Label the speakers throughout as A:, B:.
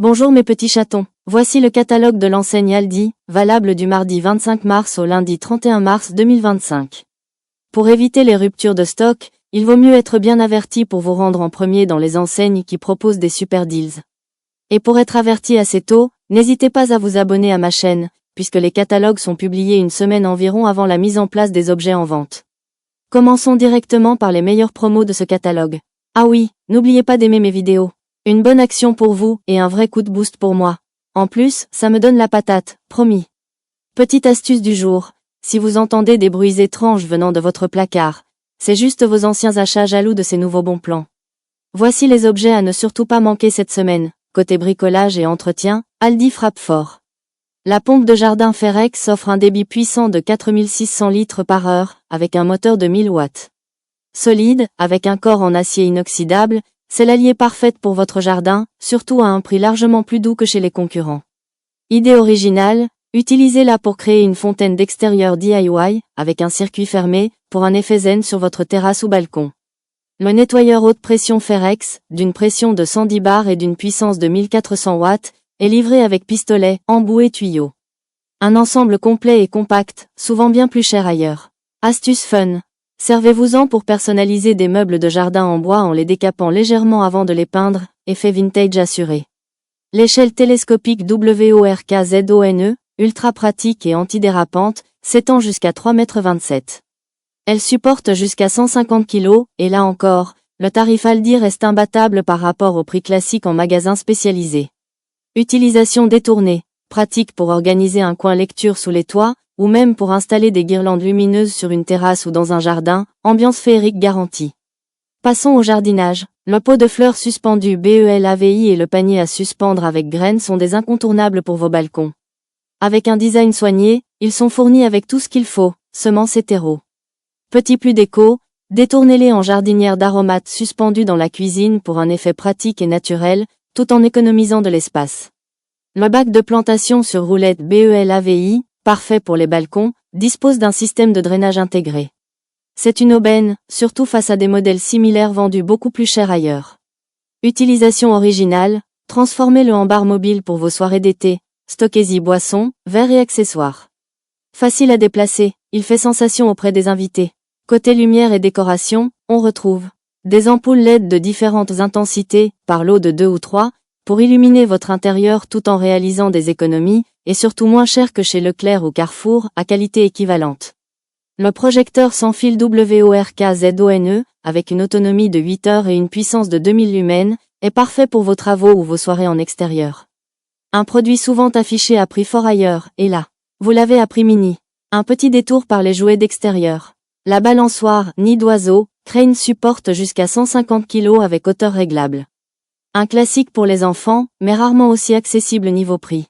A: Bonjour mes petits chatons, voici le catalogue de l'enseigne Aldi, valable du mardi 25 mars au lundi 31 mars 2025. Pour éviter les ruptures de stock, il vaut mieux être bien averti pour vous rendre en premier dans les enseignes qui proposent des super deals. Et pour être averti assez tôt, n'hésitez pas à vous abonner à ma chaîne, puisque les catalogues sont publiés une semaine environ avant la mise en place des objets en vente. Commençons directement par les meilleures promos de ce catalogue. Ah oui, n'oubliez pas d'aimer mes vidéos. Une bonne action pour vous et un vrai coup de boost pour moi. En plus, ça me donne la patate, promis. Petite astuce du jour, si vous entendez des bruits étranges venant de votre placard, c'est juste vos anciens achats jaloux de ces nouveaux bons plans. Voici les objets à ne surtout pas manquer cette semaine. Côté bricolage et entretien, Aldi frappe fort. La pompe de jardin Ferex offre un débit puissant de 4600 litres par heure, avec un moteur de 1000 watts. Solide, avec un corps en acier inoxydable, c'est l'allié parfaite pour votre jardin, surtout à un prix largement plus doux que chez les concurrents. Idée originale, utilisez-la pour créer une fontaine d'extérieur DIY, avec un circuit fermé, pour un effet zen sur votre terrasse ou balcon. Le nettoyeur haute pression Ferex, d'une pression de 110 bars et d'une puissance de 1400 watts, est livré avec pistolet, embout et tuyau. Un ensemble complet et compact, souvent bien plus cher ailleurs. Astuce fun. Servez-vous-en pour personnaliser des meubles de jardin en bois en les décapant légèrement avant de les peindre, effet vintage assuré. L'échelle télescopique WORKZONE, ultra pratique et antidérapante, s'étend jusqu'à 3,27 m. Elle supporte jusqu'à 150 kg, et là encore, le tarif Aldi reste imbattable par rapport au prix classique en magasin spécialisé. Utilisation détournée, pratique pour organiser un coin lecture sous les toits, ou même pour installer des guirlandes lumineuses sur une terrasse ou dans un jardin, ambiance féerique garantie. Passons au jardinage. Le pot de fleurs suspendu BELAVI et le panier à suspendre avec graines sont des incontournables pour vos balcons. Avec un design soigné, ils sont fournis avec tout ce qu'il faut, semences et terreau. Petit plus déco, détournez-les en jardinière d'aromates suspendues dans la cuisine pour un effet pratique et naturel, tout en économisant de l'espace. Le bac de plantation sur roulette BELAVI, parfait pour les balcons, dispose d'un système de drainage intégré. C'est une aubaine, surtout face à des modèles similaires vendus beaucoup plus cher ailleurs. Utilisation originale, transformez-le en bar mobile pour vos soirées d'été, stockez-y boissons, verres et accessoires. Facile à déplacer, il fait sensation auprès des invités. Côté lumière et décoration, on retrouve des ampoules LED de différentes intensités, par lot de 2 ou 3, pour illuminer votre intérieur tout en réalisant des économies, et surtout moins cher que chez Leclerc ou Carrefour, à qualité équivalente. Le projecteur sans fil WORKZONE, avec une autonomie de 8 heures et une puissance de 2000 lumens, est parfait pour vos travaux ou vos soirées en extérieur. Un produit souvent affiché à prix fort ailleurs, et là, vous l'avez à prix mini. Un petit détour par les jouets d'extérieur. La balançoire, nid d'oiseau, Crane supporte jusqu'à 150 kg avec hauteur réglable. Un classique pour les enfants, mais rarement aussi accessible niveau prix.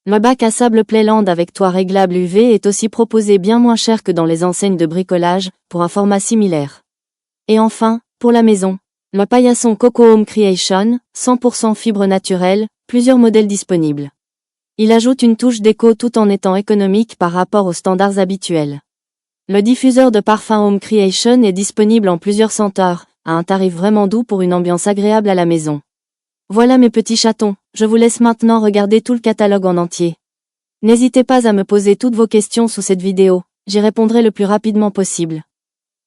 A: Le bac à sable Playland avec toit réglable UV est aussi proposé bien moins cher que dans les enseignes de bricolage, pour un format similaire. Et enfin, pour la maison, le paillasson Coco Home Creation, 100% fibre naturelle, plusieurs modèles disponibles. Il ajoute une touche déco tout en étant économique par rapport aux standards habituels. Le diffuseur de parfum Home Creation est disponible en plusieurs senteurs, à un tarif vraiment doux pour une ambiance agréable à la maison. Voilà mes petits chatons, je vous laisse maintenant regarder tout le catalogue en entier. N'hésitez pas à me poser toutes vos questions sous cette vidéo, j'y répondrai le plus rapidement possible.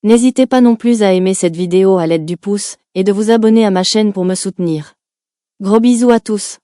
A: N'hésitez pas non plus à aimer cette vidéo à l'aide du pouce, et de vous abonner à ma chaîne pour me soutenir. Gros bisous à tous.